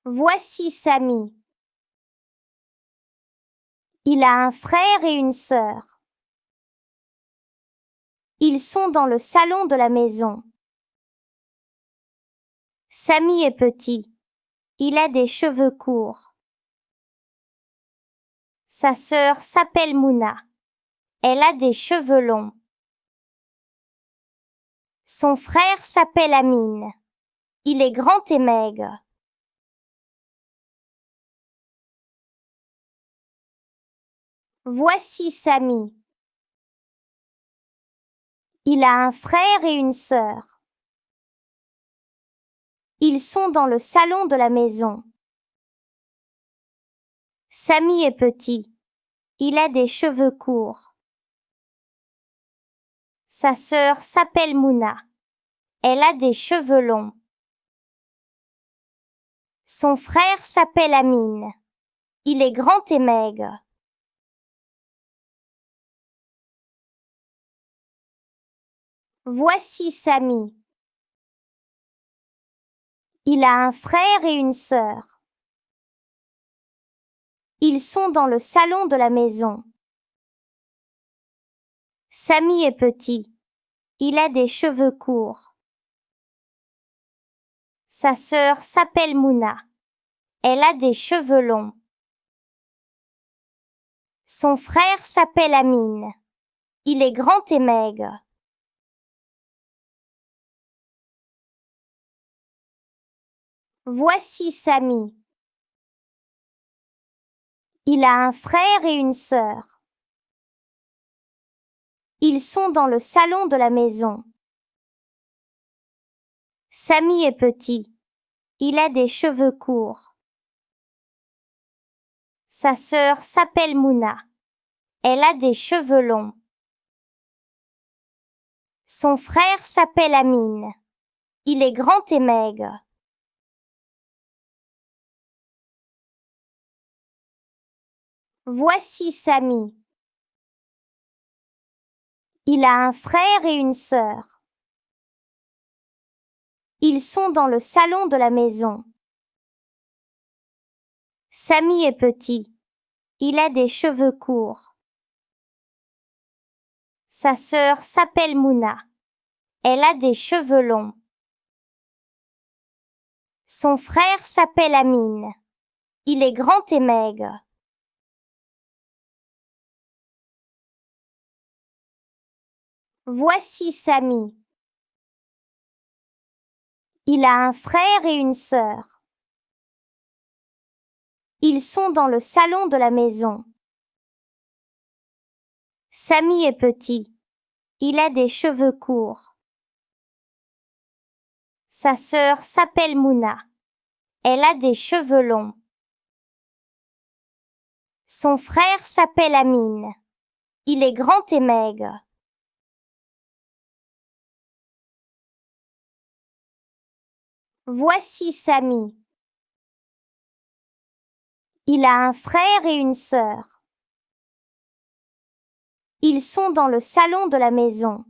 Voici Samy. Il a un frère et une sœur. Ils sont dans le salon de la maison. Samy est petit. Il a des cheveux courts. Sa sœur s'appelle Mouna. Elle a des cheveux longs. Son frère s'appelle Amine. Il est grand et maigre. Voici Samy. Il a un frère et une sœur. Ils sont dans le salon de la maison. Samy est petit. Il a des cheveux courts. Sa sœur s'appelle Mouna. Elle a des cheveux longs. Son frère s'appelle Amine. Il est grand et maigre. Voici Samy. Il a un frère et une sœur. Ils sont dans le salon de la maison. Samy est petit. Il a des cheveux courts. Sa sœur s'appelle Mouna. Elle a des cheveux longs. Son frère s'appelle Amine. Il est grand et maigre. Voici Samy. Il a un frère et une sœur. Ils sont dans le salon de la maison. Samy est petit. Il a des cheveux courts. Sa sœur s'appelle Mouna. Elle a des cheveux longs. Son frère s'appelle Amine. Il est grand et maigre. Voici Samy. Il a un frère et une sœur. Ils sont dans le salon de la maison. Samy est petit. Il a des cheveux courts. Sa sœur s'appelle Mouna. Elle a des cheveux longs. Son frère s'appelle Amine. Il est grand et maigre. Voici Samy. Il a un frère et une sœur. Ils sont dans le salon de la maison. Samy est petit. Il a des cheveux courts. Sa sœur s'appelle Mouna. Elle a des cheveux longs. Son frère s'appelle Amine. Il est grand et maigre. Voici Samy. Il a un frère et une sœur. Ils sont dans le salon de la maison.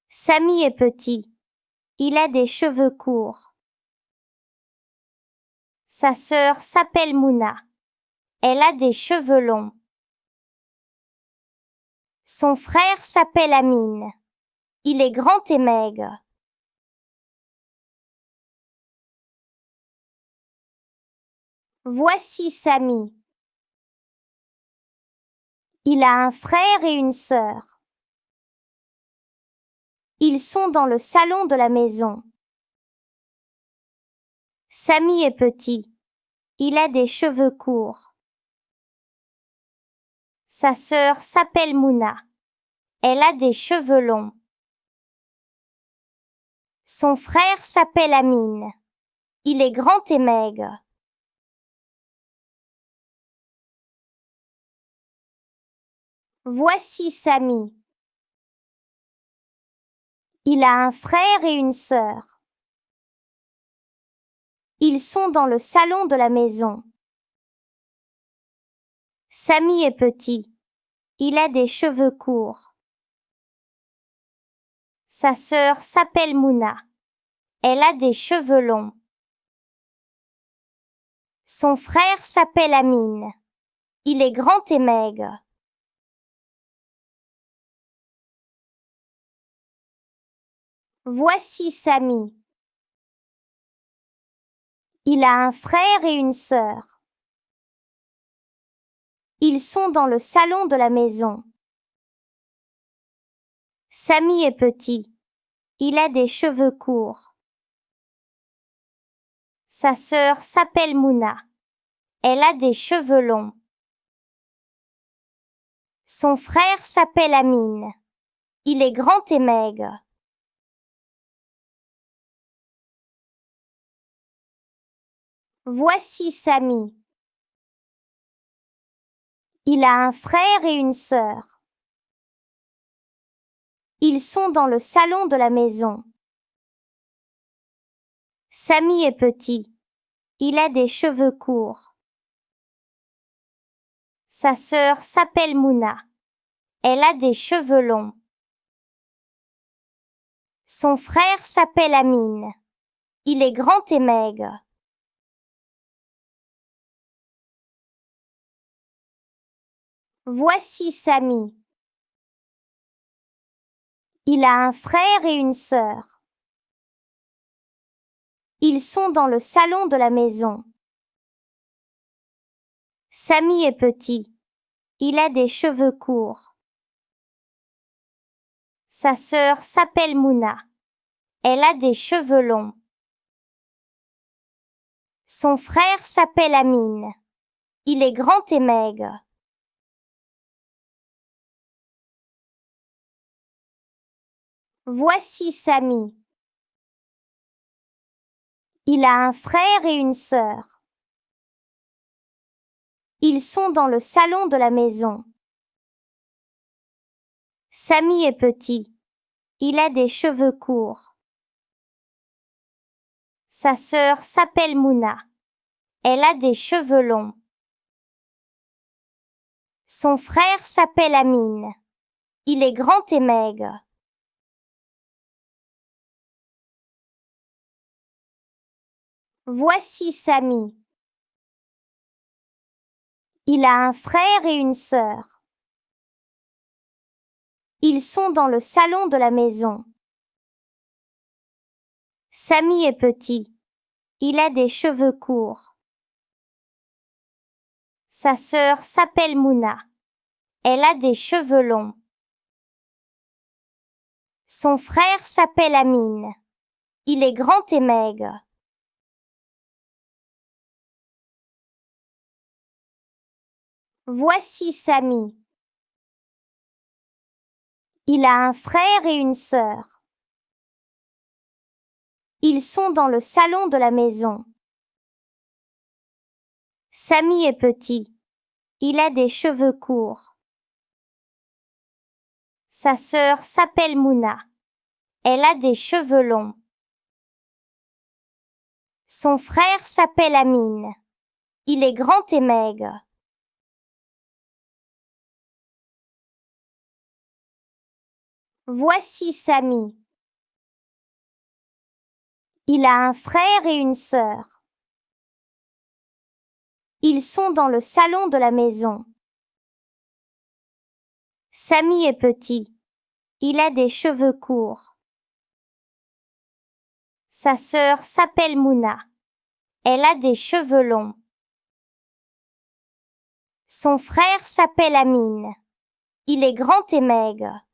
Samy est petit. Il a des cheveux courts. Sa sœur s'appelle Mouna. Elle a des cheveux longs. Son frère s'appelle Amine. Il est grand et maigre. Voici Samy. Il a un frère et une sœur. Ils sont dans le salon de la maison. Samy est petit. Il a des cheveux courts. Sa sœur s'appelle Mouna. Elle a des cheveux longs. Son frère s'appelle Amine. Il est grand et maigre. Voici Samy. Il a un frère et une sœur. Ils sont dans le salon de la maison. Samy est petit. Il a des cheveux courts. Sa sœur s'appelle Mouna. Elle a des cheveux longs. Son frère s'appelle Amin. Il est grand et maigre. Voici Sami. Il a un frère et une sœur. Ils sont dans le salon de la maison. Sami est petit. Il a des cheveux courts. Sa sœur s'appelle Mouna. Elle a des cheveux longs. Son frère s'appelle Amin. Il est grand et maigre. Voici Sami. Il a un frère et une sœur. Ils sont dans le salon de la maison. Sami est petit. Il a des cheveux courts. Sa sœur s'appelle Mouna. Elle a des cheveux longs. Son frère s'appelle Amin. Il est grand et maigre. Voici Sami. Il a un frère et une sœur. Ils sont dans le salon de la maison. Sami est petit. Il a des cheveux courts. Sa sœur s'appelle Mouna. Elle a des cheveux longs. Son frère s'appelle Amin. Il est grand et maigre. Voici Sami. Il a un frère et une sœur. Ils sont dans le salon de la maison. Sami est petit. Il a des cheveux courts. Sa sœur s'appelle Mouna. Elle a des cheveux longs. Son frère s'appelle Amin. Il est grand et maigre. Voici Sami. Il a un frère et une sœur. Ils sont dans le salon de la maison. Sami est petit. Il a des cheveux courts. Sa sœur s'appelle Mouna. Elle a des cheveux longs. Son frère s'appelle Amin. Il est grand et maigre. Voici Sami. Il a un frère et une sœur. Ils sont dans le salon de la maison. Sami est petit. Il a des cheveux courts. Sa sœur s'appelle Mouna. Elle a des cheveux longs. Son frère s'appelle Amin. Il est grand et maigre. Voici Sami. Il a un frère et une sœur. Ils sont dans le salon de la maison. Sami est petit. Il a des cheveux courts. Sa sœur s'appelle Mouna. Elle a des cheveux longs. Son frère s'appelle Amin. Il est grand et maigre.